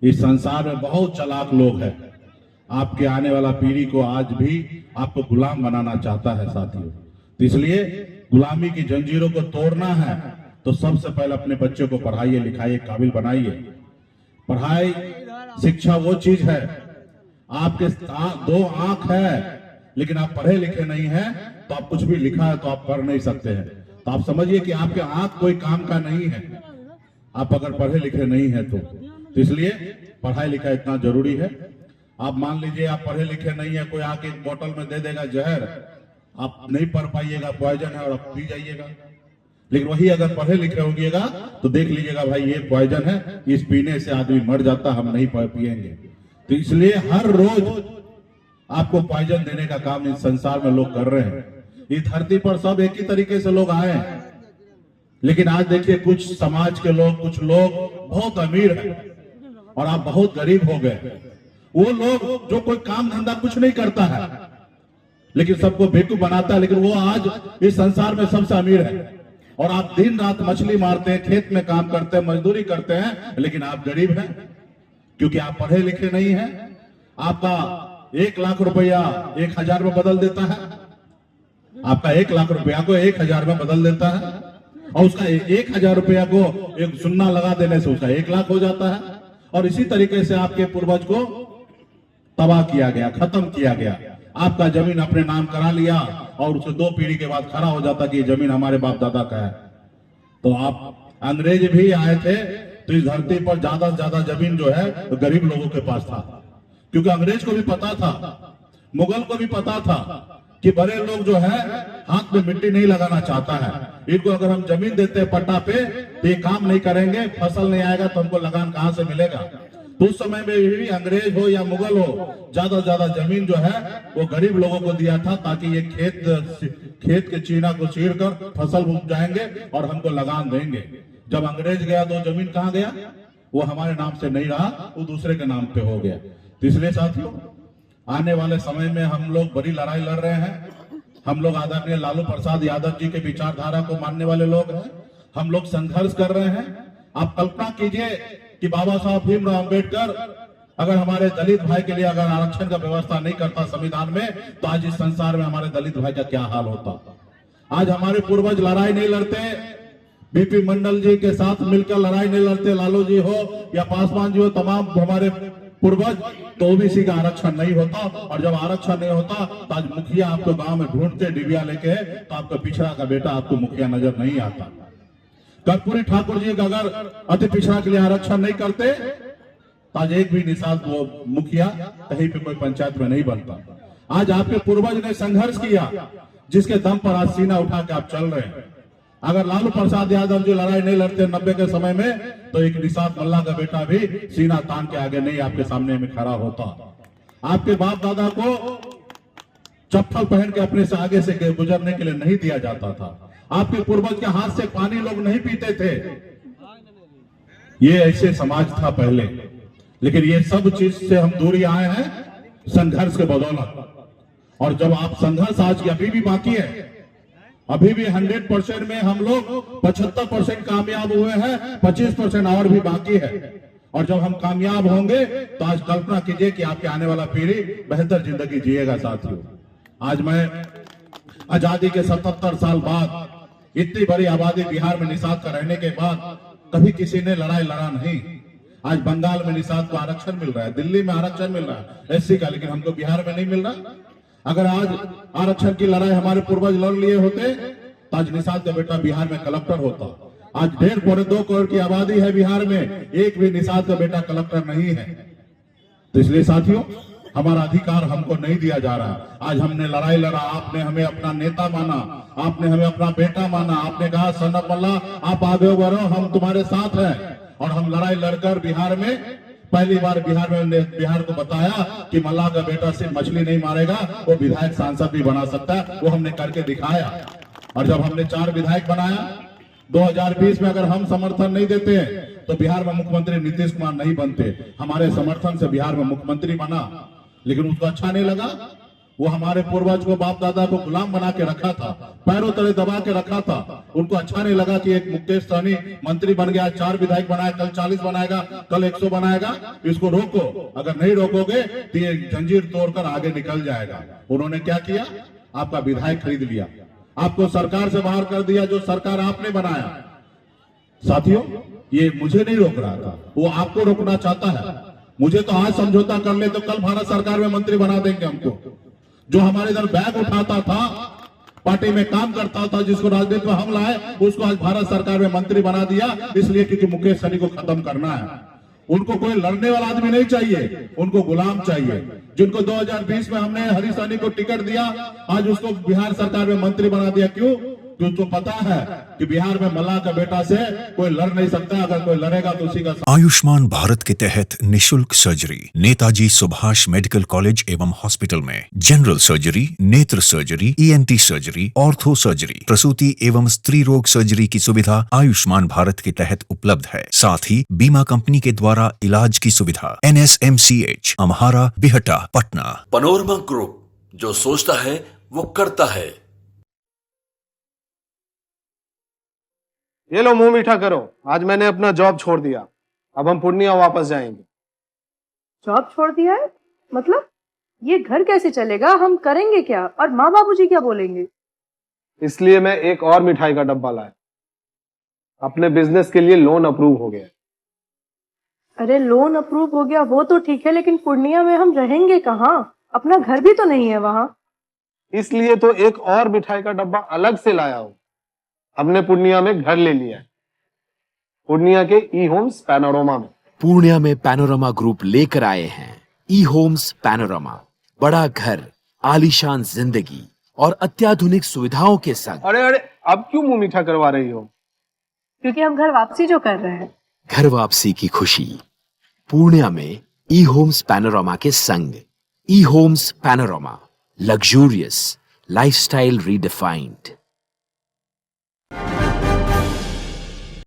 इस संसार में बहुत चालाक लोग हैं। आपके आने वाला पीढ़ी को आज भी आपको गुलाम बनाना चाहता है साथियों। तो इसलिए गुलामी की जंजीरों को तोड़ना है तो सबसे पहले अपने बच्चों को पढ़ाइए, लिखाइए, काबिल बनाइए। पढ़ाई शिक्षा वो चीज है, आपके दो आंख है लेकिन आप पढ़े लिखे नहीं हैं तो आप कुछ भी लिखा है तो आप पढ़ नहीं सकते हैं। तो आप समझिए कि आपके आंख कोई काम का नहीं है आप अगर पढ़े लिखे नहीं है तो इसलिए पढ़ाई लिखाई इतना जरूरी है। आप मान लीजिए आप पढ़े लिखे नहीं है, कोई आके एक बोतल में दे देगा जहर, आप नहीं पढ़ पाइएगा, पॉइजन है और आप पी जाइएगा। लेकिन वही अगर पढ़े लिखे होगिएगा तो देख लीजिएगा भाई ये पॉइजन है, इस पीने से आदमी मर जाता, हम नहीं पिएंगे। तो इसलिए हर रोज आपको पॉइजन देने का काम इस संसार में लोग कर रहे हैं। इस धरती पर सब एक ही तरीके से लोग आए हैं, लेकिन आज देखिए कुछ समाज के लोग, कुछ लोग बहुत अमीर हैं और आप बहुत गरीब हो गए। वो लोग जो कोई काम धंधा कुछ नहीं करता है लेकिन सबको बेवकूफ बनाता है, लेकिन वो आज इस संसार में सबसे अमीर है। और आप दिन रात मछली मारते हैं, खेत में काम करते हैं, मजदूरी करते हैं, लेकिन आप गरीब हैं क्योंकि आप पढ़े लिखे नहीं हैं। आपका 1 लाख रुपया 1000 में बदल देता है, आपका 1 लाख रुपया को 1000 में बदल देता है और उसका 1000 रुपया को एक सुन्ना लगा देने से उसका 1 लाख हो जाता है। और इसी तरीके से आपके पूर्वज को तबाह किया गया, खत्म किया गया। आपका जमीन अपने नाम करा लिया और उसे 2 पीढ़ी के बाद खड़ा हो जाता कि ये जमीन हमारे बाप दादा का है। तो आप अंग्रेज भी आए थे तो इस धरती पर ज्यादा से ज्यादा जमीन जो है तो गरीब लोगों के पास था, क्योंकि अंग्रेज को भी पता था, मुगल को भी पता था कि बड़े लोग जो है हाथ में मिट्टी नहीं लगाना चाहता है। इनको अगर हम जमीन देते हैं पट्टा पे तो ये काम नहीं करेंगे, फसल नहीं आएगा तो हमको लगान कहां से मिलेगा। तो उस समय में भी अंग्रेज हो या मुगल हो, ज्यादा से ज्यादा जमीन जो है वो गरीब लोगों को दिया था ताकि ये खेत के चीना को चीर कर फसल उग जाएंगे और हमको लगान देंगे। जब अंग्रेज गया तो जमीन कहाँ गया, वो हमारे नाम से नहीं रहा, वो दूसरे के नाम पे हो गया। तो इसलिए साथियों आने वाले समय में हम लोग बड़ी लड़ाई लड़ रहे हैं। हम लोग आदरणीय लालू प्रसाद यादव जी के विचारधारा को मानने वाले लोग हैं, हम लोग संघर्ष कर रहे हैं। आप कल्पना कीजिए कि बाबा साहब भीमराव अंबेडकर अगर हमारे दलित भाई के लिए अगर आरक्षण का व्यवस्था नहीं करता संविधान में तो आज इस संसार में हमारे दलित भाई का क्या हाल होता। आज हमारे पूर्वज लड़ाई नहीं लड़ते, बीपी मंडल जी के साथ मिलकर लड़ाई नहीं लड़ते, लालू जी हो या पासवान जी हो, तमाम हमारे पूर्वज, तो ओबीसी का आरक्षण नहीं होता। और जब आरक्षण नहीं होता तो आज मुखिया आपको गांव में ढूंढते डिबिया लेके तो आपका पिछड़ा का बेटा आपको मुखिया नजर नहीं आता। कर्पूरी ठाकुर जी अगर अति पिछड़ा के लिए आरक्षण नहीं करते तो आज एक भी निषाद वो मुखिया कहीं पे कोई पंचायत में नहीं बनता। आज आपके पूर्वज ने संघर्ष किया जिसके दम पर आज सीना उठा के आप चल रहे हैं। अगर लालू प्रसाद यादव जी लड़ाई नहीं लड़ते 90 के समय में तो एक निषाद मल्ला का बेटा भी सीना तान के आगे नहीं आपके सामने में खड़ा होता। आपके बाप दादा को चप्पल पहन के अपने से आगे से गुजरने के लिए नहीं दिया जाता था। आपके पूर्वज के हाथ से पानी लोग नहीं पीते थे। ये ऐसे समाज था पहले, लेकिन ये सब चीज से हम दूरी आए हैं संघर्ष के बदौलत। और जब आप संघर्ष आज अभी भी बाकी है, अभी भी 100% में हम लोग 75% कामयाब हुए हैं, 25% और भी बाकी है। और जब हम कामयाब होंगे तो आज कल्पना कीजिए कि आपके आने वाला पीढ़ी बेहतर जिंदगी जिएगा। साथियों आज मैं आजादी के 77 साल बाद इतनी बड़ी आबादी बिहार में निषाद का रहने के बाद कभी किसी ने लड़ाई लड़ा नहीं। आज बंगाल में निषाद को आरक्षण मिल रहा है, दिल्ली में आरक्षण मिल रहा है एससी का, लेकिन हमको बिहार में नहीं मिल रहा। अगर आज आरक्षण की लड़ाई हमारे पूर्वज लड़ लिए होते तो आज निषाद का बेटा बिहार में कलेक्टर होता। आज 1.5-2 करोड़ की आबादी है बिहार में, एक भी निषाद का बेटा कलेक्टर नहीं है। तो इसलिए साथियों हमारा अधिकार हमको नहीं दिया जा रहा। आज हमने लड़ाई लड़ा, आपने हमें अपना नेता माना, आपने हमें अपना बेटा माना, आपने कहा सन ऑफ मल्ला आप आगे बढ़ो, हम तुम्हारे साथ हैं। और हम लड़ाई लड़कर बिहार में पहली बार बिहार को बताया कि मल्ला का बेटा सिर्फ मछली नहीं मारेगा, वो विधायक सांसद भी बना सकता है। वो हमने करके दिखाया। और जब हमने 4 विधायक बनाया 2020 में, अगर हम समर्थन नहीं देते तो बिहार में मुख्यमंत्री नीतीश कुमार नहीं बनते। हमारे समर्थन से बिहार में मुख्यमंत्री बना, लेकिन उसको अच्छा नहीं लगा वो हमारे पूर्वज को, बाप दादा को गुलाम बना के रखा था, पैरों तले दबा के रखा था। उनको अच्छा नहीं लगा कि एक मुकेश सहनी मंत्री बन गया, 4 विधायक बनाए, कल 40 बनाएगा, कल 100 बनाएगा। इसको रोको, अगर नहीं रोकोगे तो ये जंजीर तोड़कर आगे निकल जाएगा। उन्होंने क्या किया? आपका विधायक खरीद लिया, आपको सरकार से बाहर कर दिया, जो सरकार आपने बनाया। साथियों, ये मुझे नहीं रोक रहा था, वो आपको रोकना चाहता है। मुझे तो आज समझौता कर ले तो कल भारत सरकार में मंत्री बना देंगे हमको। जो हमारे इधर बैग उठाता था, पार्टी में काम करता था, जिसको राजनीति में हम लाए, उसको आज भारत सरकार में मंत्री बना दिया, इसलिए क्योंकि मुकेश सहनी को खत्म करना है। उनको कोई लड़ने वाला आदमी नहीं चाहिए, उनको गुलाम चाहिए। जिनको 2020 में हमने हरीश सहनी को टिकट दिया, आज उसको बिहार सरकार में मंत्री बना दिया। क्यों? क्योंकि उसको पता है कि बिहार में मल्लाह का बेटा से कोई लड़ नहीं सकता, अगर कोई लड़ेगा तो उसी का। आयुष्मान भारत के तहत निशुल्क surgery Netaji Subhash medical college एवं हॉस्पिटल में जनरल सर्जरी, नेत्र surgery, ENT surgery, ortho surgery, प्रसूति एवं स्त्री रोग सर्जरी की सुविधा आयुष्मान भारत के तहत उपलब्ध है। साथ ही बीमा कंपनी के द्वारा इलाज की सुविधा। NSMCH, Amhara, Bihta, Patna. Panorama group, जो सोचता है वो करता है। ये लो, मुंह मीठा करो। आज मैंने अपना जॉब छोड़ दिया, अब हम पूर्णिया वापस जाएंगे। जॉब छोड़ दिया है? मतलब ये घर कैसे चलेगा? हम करेंगे क्या? और माँ बाबूजी क्या बोलेंगे? इसलिए मैं एक और मिठाई का डब्बा लाया। अपने बिजनेस के लिए लोन अप्रूव हो गया। अरे लोन अप्रूव हो गया वो तो ठीक है, लेकिन पूर्णिया में हम रहेंगे कहाँ? अपना घर भी तो नहीं है वहाँ। इसलिए तो एक और मिठाई का डब्बा अलग से लाया हूँ। हमने पूर्णिया में घर ले लिया है, पूर्णिया के ई-होम्स पैनोरमा में। पूर्णिया में पैनोरमा ग्रुप लेकर आए हैं ई-होम्स पैनोरमा। बड़ा घर, आलीशान जिंदगी और अत्याधुनिक सुविधाओं के संग। अरे अरे, अब क्यों मुंह मीठा करवा रही हो? क्योंकि हम घर वापसी जो कर रहे हैं। घर वापसी की खुशी पूर्णिया में ई-होम्स पैनोरमा के संग। ई-होम्स पैनोरमा, लग्जूरियस लाइफस्टाइल रीडिफाइंड।